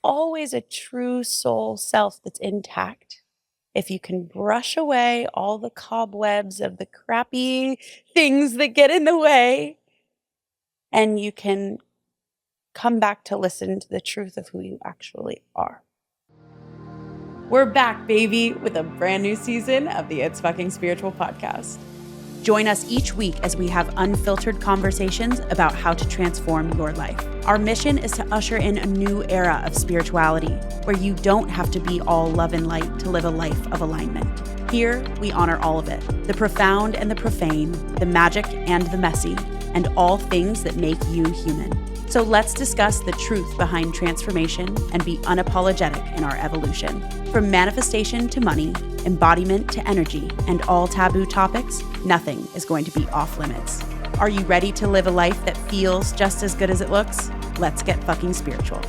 always a true soul self that's intact. If you can brush away all the cobwebs of the crappy things that get in the way, and you can come back to listen to the truth of who you actually are. We're back, baby, with a brand new season of the It's Fucking Spiritual podcast. Join us each week as we have unfiltered conversations about how to transform your life. Our mission is to usher in a new era of spirituality where you don't have to be all love and light to live a life of alignment. Here, we honor all of it, the profound and the profane, the magic and the messy, and all things that make you human. So let's discuss the truth behind transformation and be unapologetic in our evolution. From manifestation to money, embodiment to energy, and all taboo topics, nothing is going to be off limits. Are you ready to live a life that feels just as good as it looks? Let's get fucking spiritual.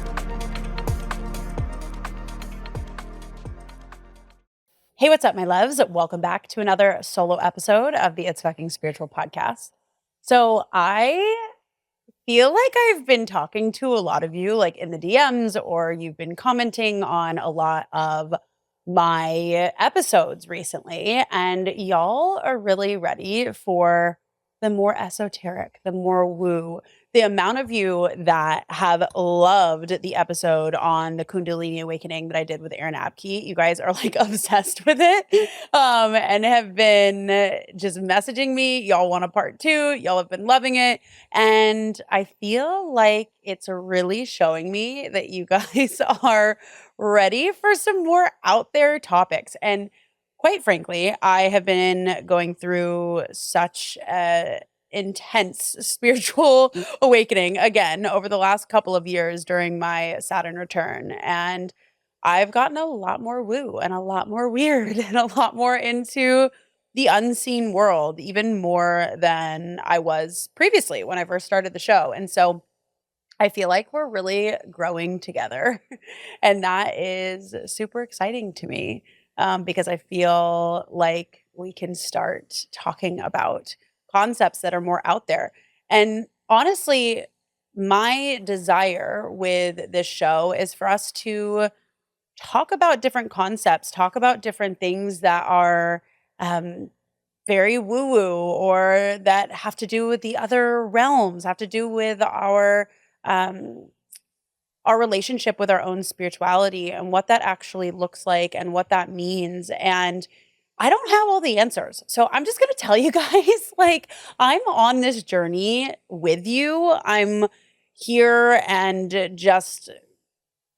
Hey, what's up, my loves? Welcome back to another solo episode of the It's Fucking Spiritual podcast. So I feel like I've been talking to a lot of you, like in the DMs, or you've been commenting on a lot of my episodes recently, and y'all are really ready for the more esoteric, the more woo. The amount of you that have loved the episode on the Kundalini Awakening that I did with Aaron Abke, you guys are like obsessed with it, and have been just messaging me. Y'all want a part two. Y'all have been loving it. And I feel like it's really showing me that you guys are ready for some more out there topics. And quite frankly, I have been going through such a intense spiritual awakening again over the last couple of years during my Saturn return. And I've gotten a lot more woo and a lot more weird and a lot more into the unseen world, even more than I was previously when I first started the show. And so I feel like we're really growing together. And that is super exciting to me, because I feel like we can start talking about concepts that are more out there. And honestly, my desire with this show is for us to talk about different concepts, talk about different things that are um, very woo woo or that have to do with the other realms, have to do with um, our relationship with our own spirituality and what that actually looks like and what that means. And I don't have all the answers. So I'm just going to tell you guys, like, I'm on this journey with you. I'm here and just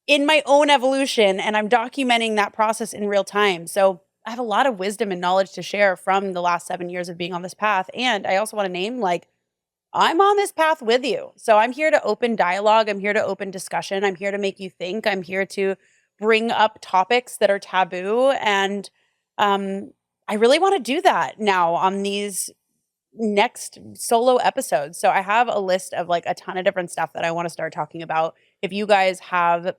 in my own evolution, and I'm documenting that process in real time. So I have a lot of wisdom and knowledge to share from the last 7 years of being on this path. And I also want to name, like, I'm on this path with you. So I'm here to open dialogue. I'm here to open discussion. I'm here to make you think. I'm here to bring up topics that are taboo. And I really want to do that now on these next solo episodes. So I have a list of like a ton of different stuff that I want to start talking about. If you guys have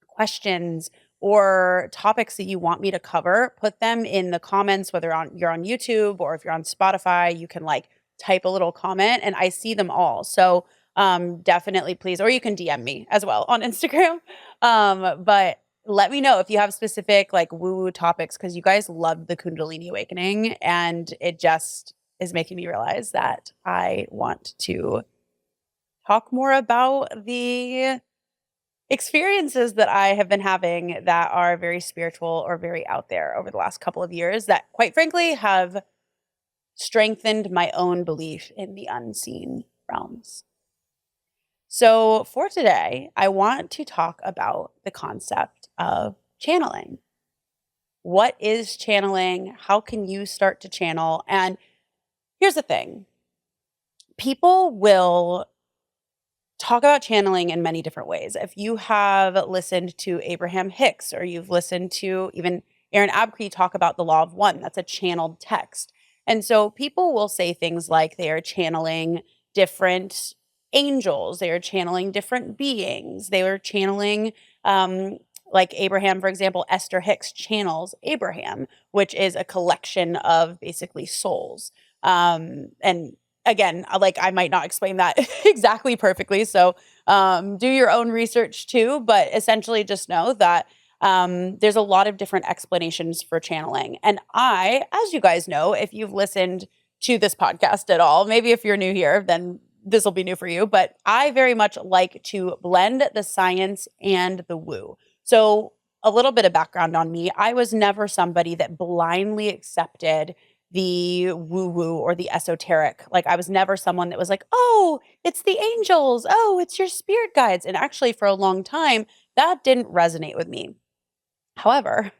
questions or topics that you want me to cover, put them in the comments, whether you're on YouTube or if you're on Spotify, you can like type a little comment and I see them all. So definitely please, or you can DM me as well on Instagram. But let me know if you have specific like woo-woo topics, because you guys loved the Kundalini Awakening and it just is making me realize that I want to talk more about the experiences that I have been having that are very spiritual or very out there over the last couple of years that, quite frankly, have strengthened my own belief in the unseen realms. So, for today, I want to talk about the concept of channeling. What is channeling? How can you start to channel? And here's the thing, people will talk about channeling in many different ways. If you have listened to Abraham Hicks or you've listened to even Aaron Abke talk about the law of one, that's a channeled text. And so people will say things like they are channeling different angels, they are channeling different beings, they are channeling, like Abraham, for example, Esther Hicks channels Abraham, which is a collection of basically souls. And again, like I might not explain that exactly perfectly. So do your own research too. But essentially, just know that there's a lot of different explanations for channeling. And as you guys know, if you've listened to this podcast at all, maybe if you're new here, then this will be new for you. But I very much like to blend the science and the woo. So, a little bit of background on me. I was never somebody that blindly accepted the woo woo or the esoteric. Like, I was never someone that was like, oh, it's the angels. Oh, it's your spirit guides. And actually, for a long time, that didn't resonate with me. However,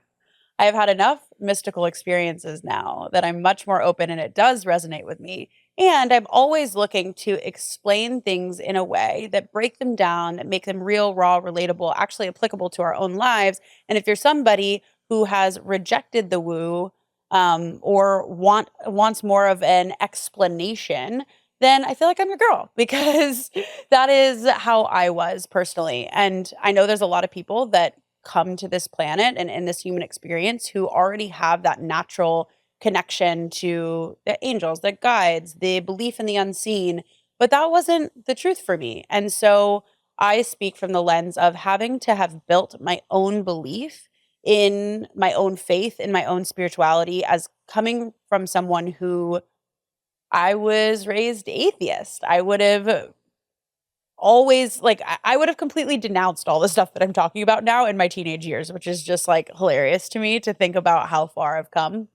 I have had enough mystical experiences now that I'm much more open and it does resonate with me. And I'm always looking to explain things in a way that break them down, that make them real, raw, relatable, actually applicable to our own lives. And if you're somebody who has rejected the woo or wants more of an explanation, then I feel like I'm your girl because that is how I was personally. And I know there's a lot of people that come to this planet and in this human experience who already have that natural connection to the angels, the guides, the belief in the unseen. But that wasn't the truth for me. And so I speak from the lens of having to have built my own belief in my own faith, in my own spirituality, as coming from someone who I was raised atheist. I would have always like I would have completely denounced all the stuff that I'm talking about now in my teenage years, which is just like hilarious to me to think about how far I've come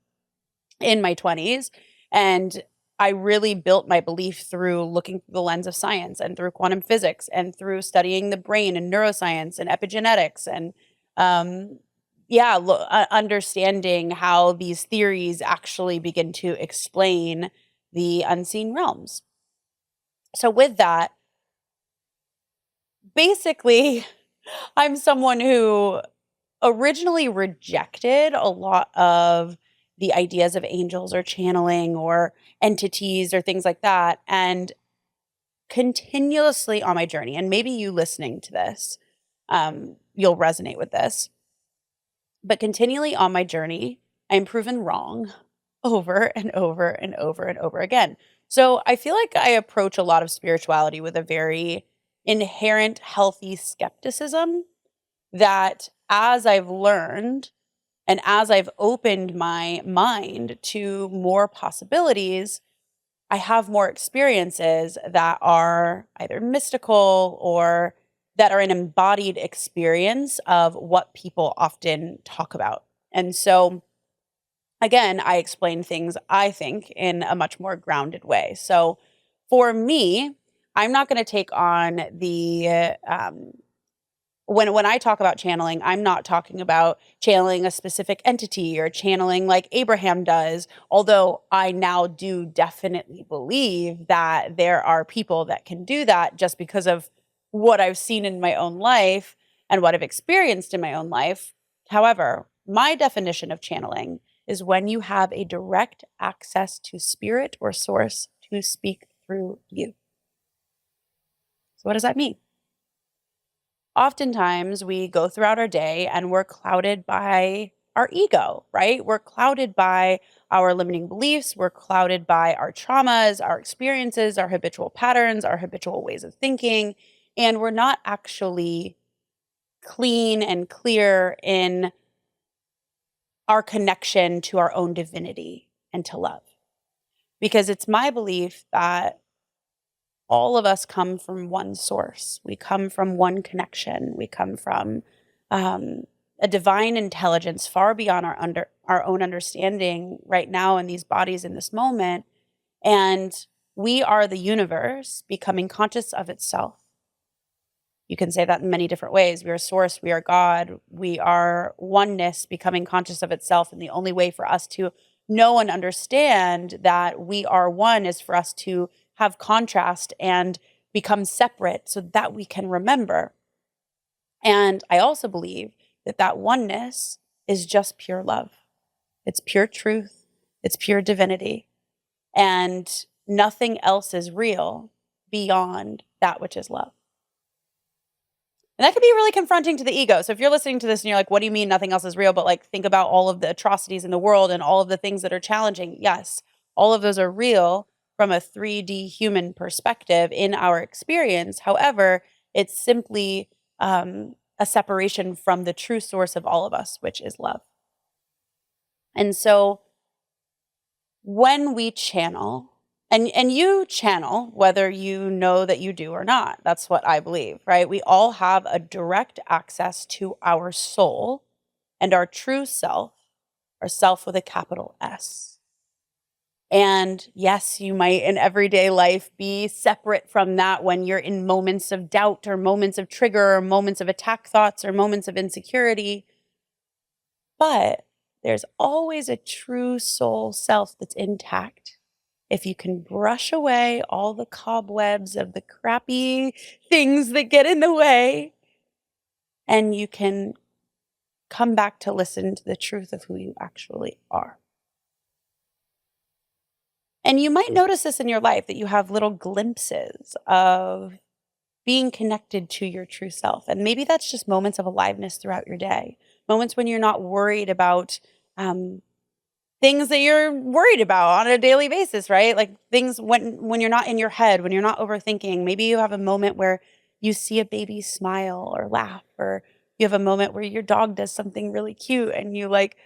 in my 20s. And I really built my belief through looking through the lens of science and through quantum physics and through studying the brain and neuroscience and epigenetics and understanding how these theories actually begin to explain the unseen realms. So with that, basically, I'm someone who originally rejected a lot of the ideas of angels or channeling or entities or things like that. And continuously on my journey, and maybe you listening to this, you'll resonate with this, but continually on my journey, I'm proven wrong over and over and over and over again. So I feel like I approach a lot of spirituality with a very inherent healthy skepticism that as I've learned and as I've opened my mind to more possibilities, I have more experiences that are either mystical or that are an embodied experience of what people often talk about. And so, again, I explain things, I think, in a much more grounded way. So, for me, I'm not going to take on the when I talk about channeling, I'm not talking about channeling a specific entity or channeling like Abraham does, although I now do definitely believe that there are people that can do that just because of what I've seen in my own life and what I've experienced in my own life. However, my definition of channeling is when you have a direct access to spirit or source to speak through you. So what does that mean? Oftentimes we go throughout our day and we're clouded by our ego, right? We're clouded by our limiting beliefs. We're clouded by our traumas, our experiences, our habitual patterns, our habitual ways of thinking. And we're not actually clean and clear in our connection to our own divinity and to love. Because it's my belief that all of us come from one source. We come from one connection. We come from a divine intelligence far beyond our own understanding right now in these bodies in this moment. And we are the universe becoming conscious of itself. You can say that in many different ways. We are source, we are God, we are oneness becoming conscious of itself. And the only way for us to know and understand that we are one is for us to have contrast and become separate so that we can remember. And I also believe that that oneness is just pure love. It's pure truth. It's pure divinity. And nothing else is real beyond that which is love. And that can be really confronting to the ego. So if you're listening to this and you're like, what do you mean nothing else is real? But like, think about all of the atrocities in the world and all of the things that are challenging. Yes, all of those are real from a 3D human perspective in our experience. However, it's simply a separation from the true source of all of us, which is love. And so when we channel, and you channel whether you know that you do or not. That's what I believe, right? We all have a direct access to our soul and our true self, or self with a capital S. And yes, you might in everyday life be separate from that when you're in moments of doubt or moments of trigger or moments of attack thoughts or moments of insecurity. But there's always a true soul self that's intact. If you can brush away all the cobwebs of the crappy things that get in the way, and you can come back to listen to the truth of who you actually are. And you might notice this in your life, that you have little glimpses of being connected to your true self. And maybe that's just moments of aliveness throughout your day, moments when you're not worried about things that you're worried about on a daily basis, right? Like things when you're not in your head, when you're not overthinking. Maybe you have a moment where you see a baby smile or laugh, or you have a moment where your dog does something really cute and you like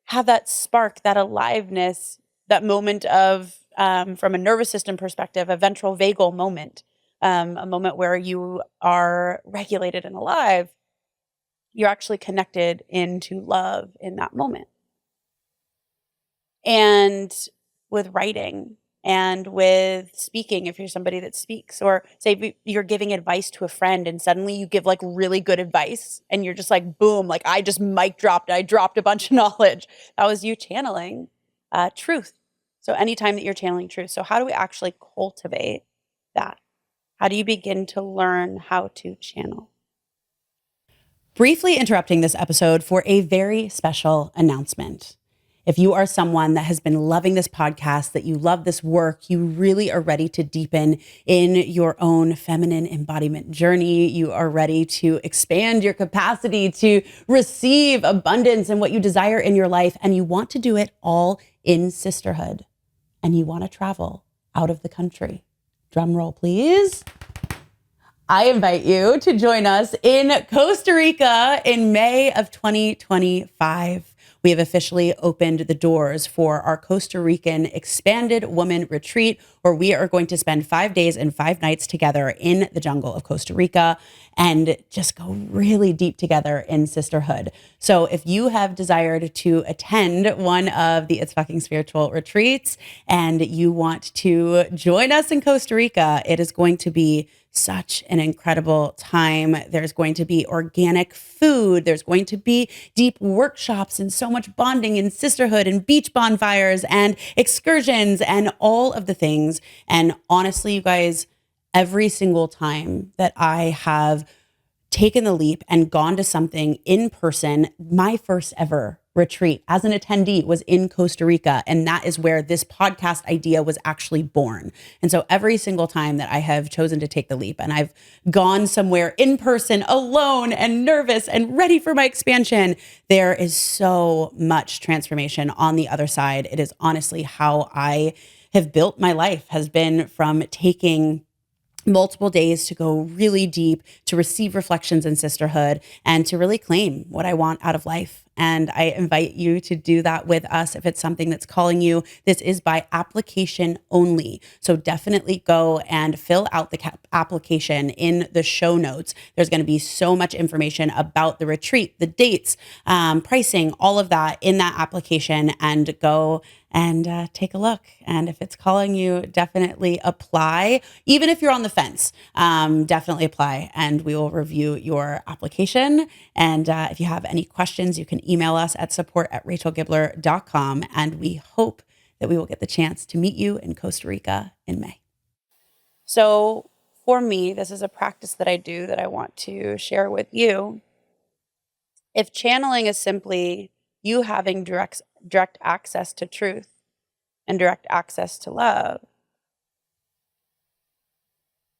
have that spark, that aliveness, that moment of from a nervous system perspective, a ventral vagal moment, a moment where you are regulated and alive. You're actually connected into love in that moment. And with writing and with speaking, if you're somebody that speaks, or say you're giving advice to a friend and suddenly you give like really good advice and you're just like, boom, like I just mic dropped, I dropped a bunch of knowledge. That was you channeling truth. So anytime that you're channeling truth. So how do we actually cultivate that? How do you begin to learn how to channel? Briefly interrupting this episode for a very special announcement. If you are someone that has been loving this podcast, that you love this work, you really are ready to deepen in your own feminine embodiment journey. You are ready to expand your capacity to receive abundance and what you desire in your life. And you want to do it all in sisterhood. And you want to travel out of the country. Drum roll, please. I invite you to join us in Costa Rica in May of 2025. We have officially opened the doors for our Costa Rican Expanded Woman Retreat, where we are going to spend 5 days and 5 nights together in the jungle of Costa Rica and just go really deep together in sisterhood. So if you have desired to attend one of the It's Fucking Spiritual retreats and you want to join us in Costa Rica, it is going to be such an incredible time. There's going to be organic food. There's going to be deep workshops and so much bonding and sisterhood and beach bonfires and excursions and all of the things. And honestly, you guys, every single time that I have taken the leap and gone to something in person, my first ever retreat as an attendee was in Costa Rica. And that is where this podcast idea was actually born. And so every single time that I have chosen to take the leap and I've gone somewhere in person alone and nervous and ready for my expansion, there is so much transformation on the other side. It is honestly how I have built my life, has been from taking multiple days to go really deep, to receive reflections in sisterhood, and to really claim what I want out of life. And I invite you to do that with us if it's something that's calling you. This is by application only. So definitely go and fill out the application in the show notes. There's going to be so much information about the retreat, the dates, pricing, all of that in that application, and go and take a look. And if it's calling you, definitely apply. Even if you're on the fence, definitely apply and we will review your application. And if you have any questions, you can email us at support@rachelgibler.com. And we hope that we will get the chance to meet you in Costa Rica in May. So for me, this is a practice that I do that I want to share with you. If channeling is simply you having direct access to truth and direct access to love,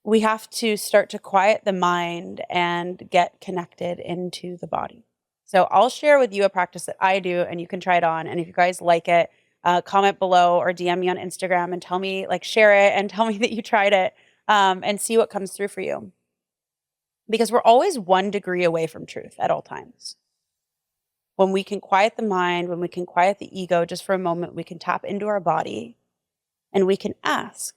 we have to start to quiet the mind and get connected into the body. So I'll share with you a practice that I do and you can try it on. And if you guys like it, comment below or DM me on Instagram and tell me, like, share it and tell me that you tried it, and see what comes through for you. Because we're always 1 degree away from truth at all times. When we can quiet the mind, when we can quiet the ego just for a moment, we can tap into our body and we can ask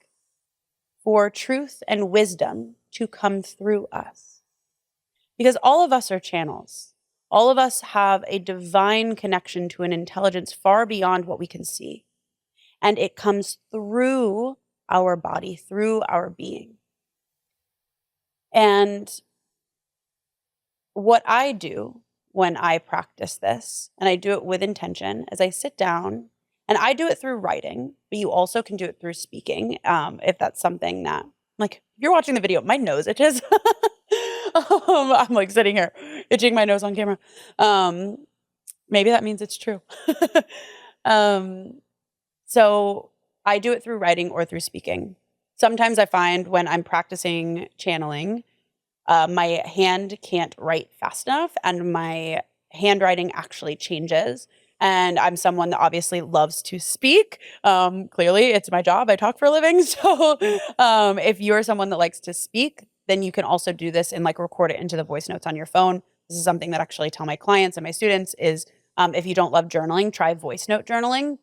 for truth and wisdom to come through us. Because all of us are channels. All of us have a divine connection to an intelligence far beyond what we can see. And it comes through our body, through our being. And what I do when I practice this, and I do it with intention, is I sit down and I do it through writing, but you also can do it through speaking. If that's something that, like, if you're watching the video, my nose itches. I'm like sitting here itching my nose on camera. Maybe that means it's true. um, so I do it through writing or through speaking. Sometimes I find when I'm practicing channeling, my hand can't write fast enough and my handwriting actually changes. And I'm someone that obviously loves to speak. Clearly, it's my job. I talk for a living. So if you're someone that likes to speak, then you can also do this and like record it into the voice notes on your phone. This is something that I actually tell my clients and my students is if you don't love journaling, try voice note journaling,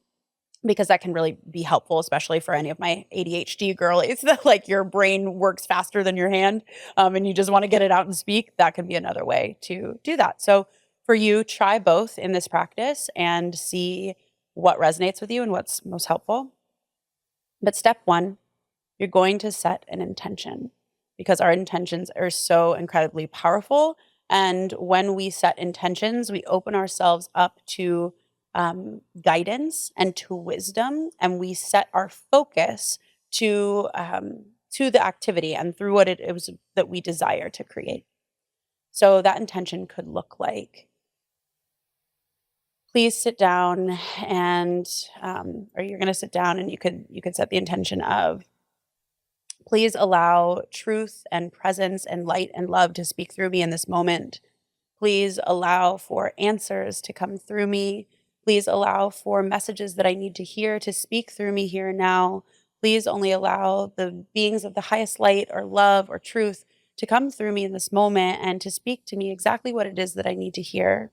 because that can really be helpful, especially for any of my ADHD girlies that like your brain works faster than your hand, and you just want to get it out and speak. That can be another way to do that. So for you, try both in this practice and see what resonates with you and what's most helpful. But step 1, you're going to set an intention because our intentions are so incredibly powerful. And when we set intentions, we open ourselves up to guidance and to wisdom, and we set our focus to the activity and through what it is that we desire to create. So that intention could look like, please sit down and, or you're going to sit down and you could set the intention of, please allow truth and presence and light and love to speak through me in this moment. Please allow for answers to come through me. Please allow for messages that I need to hear to speak through me here and now. Please only allow the beings of the highest light or love or truth to come through me in this moment and to speak to me exactly what it is that I need to hear.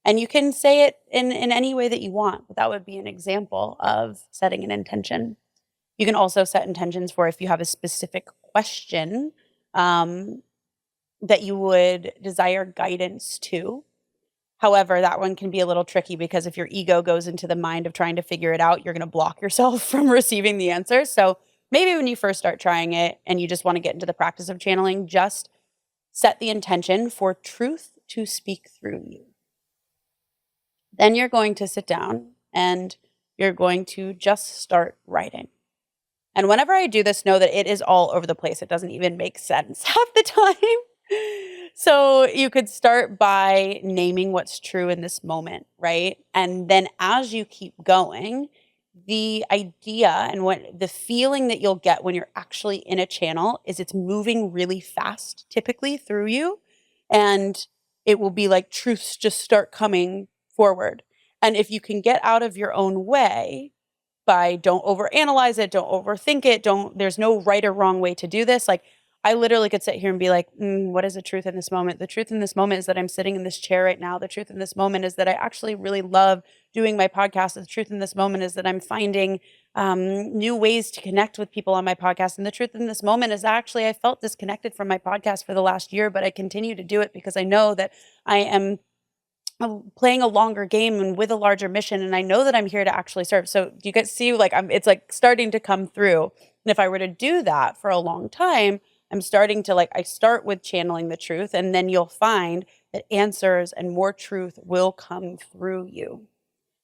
And you can say it in any way that you want, but that would be an example of setting an intention. You can also set intentions for if you have a specific question that you would desire guidance to. However, that one can be a little tricky because if your ego goes into the mind of trying to figure it out, you're going to block yourself from receiving the answers. So maybe when you first start trying it and you just want to get into the practice of channeling, just set the intention for truth to speak through you. Then you're going to sit down and you're going to just start writing. And whenever I do this, know that it is all over the place. It doesn't even make sense half the time. So you could start by naming what's true in this moment, right? And then as you keep going, the idea and what the feeling that you'll get when you're actually in a channel is it's moving really fast, typically through you. And it will be like truths just start coming forward. And if you can get out of your own way by don't overanalyze it, don't overthink it, there's no right or wrong way to do this. Like I literally could sit here and be like, what is the truth in this moment? The truth in this moment is that I'm sitting in this chair right now. The truth in this moment is that I actually really love doing my podcast. The truth in this moment is that I'm finding new ways to connect with people on my podcast. And the truth in this moment is actually I felt disconnected from my podcast for the last year, but I continue to do it because I know that I am playing a longer game and with a larger mission. And I know that I'm here to actually serve. So you guys see, like, it's like starting to come through. And if I were to do that for a long time, I'm starting to I start with channeling the truth, and then you'll find that answers and more truth will come through you.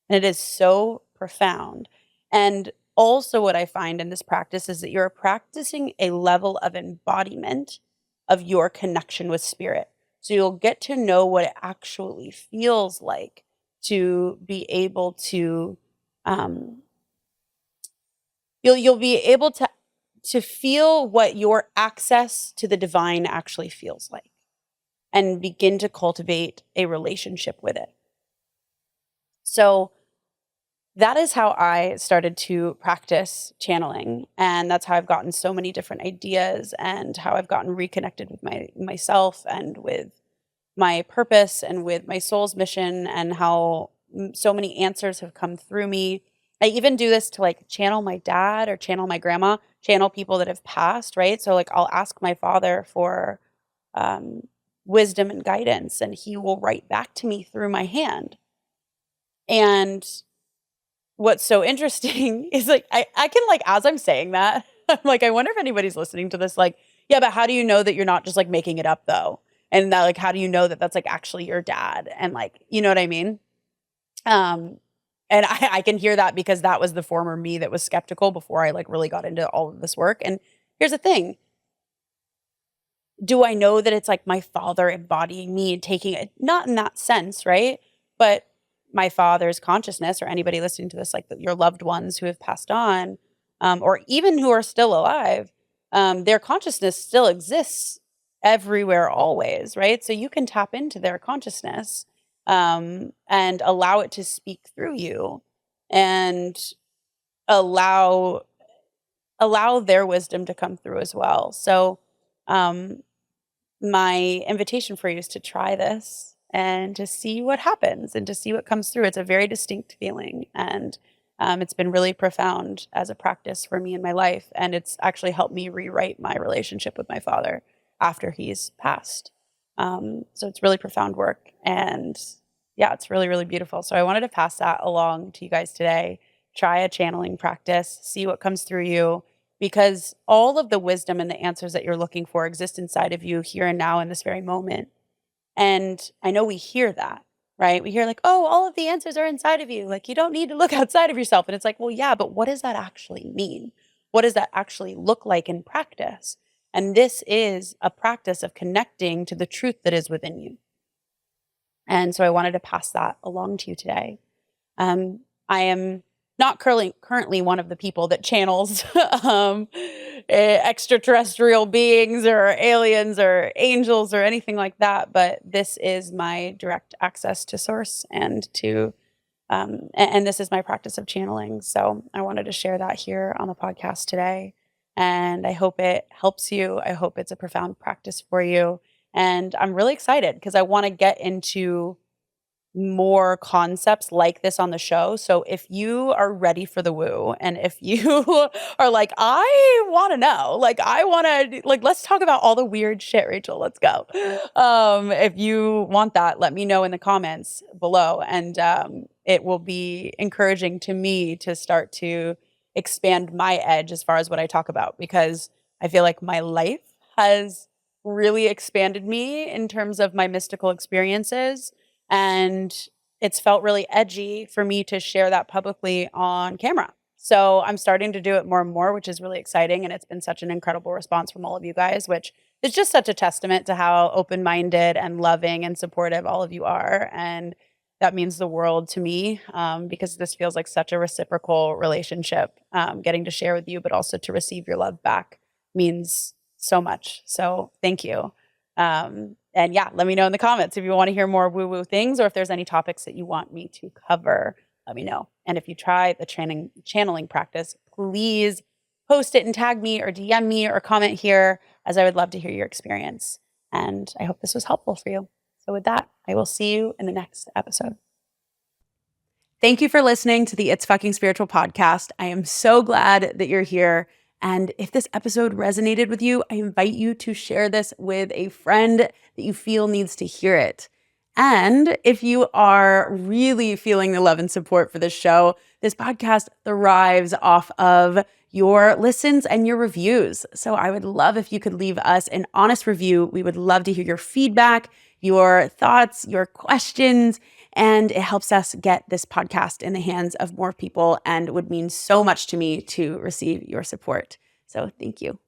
And it is so profound. And also what I find in this practice is that you're practicing a level of embodiment of your connection with spirit. So you'll get to know what it actually feels like to be able to, you'll be able to feel what your access to the divine actually feels like and begin to cultivate a relationship with it. So that is how I started to practice channeling. And that's how I've gotten so many different ideas and how I've gotten reconnected with myself and with my purpose and with my soul's mission and how so many answers have come through me. I even do this to like channel my dad or channel my grandma, channel people that have passed, right? So like I'll ask my father for um, wisdom and guidance, and he will write back to me through my hand. And what's so interesting is like I can like as I'm saying that, I'm like, I wonder if anybody's listening to this, like, yeah, but how do you know that you're not just like making it up though? And that like how do you know that that's like actually your dad? And like, you know what I mean? Um and I can hear that because that was the former me that was skeptical before I like really got into all of this work. And here's the thing. Do I know that it's like my father embodying me and taking it? Not in that sense, right? But my father's consciousness, or anybody listening to this, like your loved ones who have passed on, or even who are still alive, their consciousness still exists everywhere, always, right? So you can tap into their consciousness and allow it to speak through you, and allow their wisdom to come through as well. So um, my invitation for you is to try this and to see what happens and to see what comes through. It's a very distinct feeling. And it's been really profound as a practice for me in my life. And it's actually helped me rewrite my relationship with my father after he's passed. So it's really profound work. And yeah, it's really, really beautiful. So I wanted to pass that along to you guys today. Try a channeling practice, see what comes through you, because all of the wisdom and the answers that you're looking for exist inside of you here and now in this very moment. And I know we hear that, right? We hear like, oh, all of the answers are inside of you. Like, you don't need to look outside of yourself. And it's like, well, yeah, but what does that actually mean? What does that actually look like in practice? And this is a practice of connecting to the truth that is within you. And so I wanted to pass that along to you today. I am not currently one of the people that channels extraterrestrial beings or aliens or angels or anything like that, but this is my direct access to source and to and this is my practice of channeling. So I wanted to share that here on the podcast today. And I hope it helps you. I hope it's a profound practice for you. And I'm really excited because I want to get into more concepts like this on the show. So if you are ready for the woo, and if you are like, I want to know, like, I want to, like, let's talk about all the weird shit, Rachel, let's go. If you want that, let me know in the comments below. And it will be encouraging to me to start to expand my edge as far as what I talk about, because I feel like my life has really expanded me in terms of my mystical experiences, and it's felt really edgy for me to share that publicly on camera. So I'm starting to do it more and more, which is really exciting. And it's been such an incredible response from all of you guys, which is just such a testament to how open-minded and loving and supportive all of you are. And that means the world to me, because this feels like such a reciprocal relationship. Getting to share with you, but also to receive your love back means so much. So thank you. And yeah, let me know in the comments if you want to hear more woo-woo things, or if there's any topics that you want me to cover, let me know. And if you try the channeling practice, please post it and tag me or DM me or comment here, as I would love to hear your experience. And I hope this was helpful for you. So with that, I will see you in the next episode. Thank you for listening to the It's Fucking Spiritual podcast. I am so glad that you're here. And if this episode resonated with you, I invite you to share this with a friend that you feel needs to hear it. And if you are really feeling the love and support for this show, this podcast thrives off of your listens and your reviews. So I would love if you could leave us an honest review. We would love to hear your feedback, your thoughts, your questions, and it helps us get this podcast in the hands of more people and would mean so much to me to receive your support. So thank you.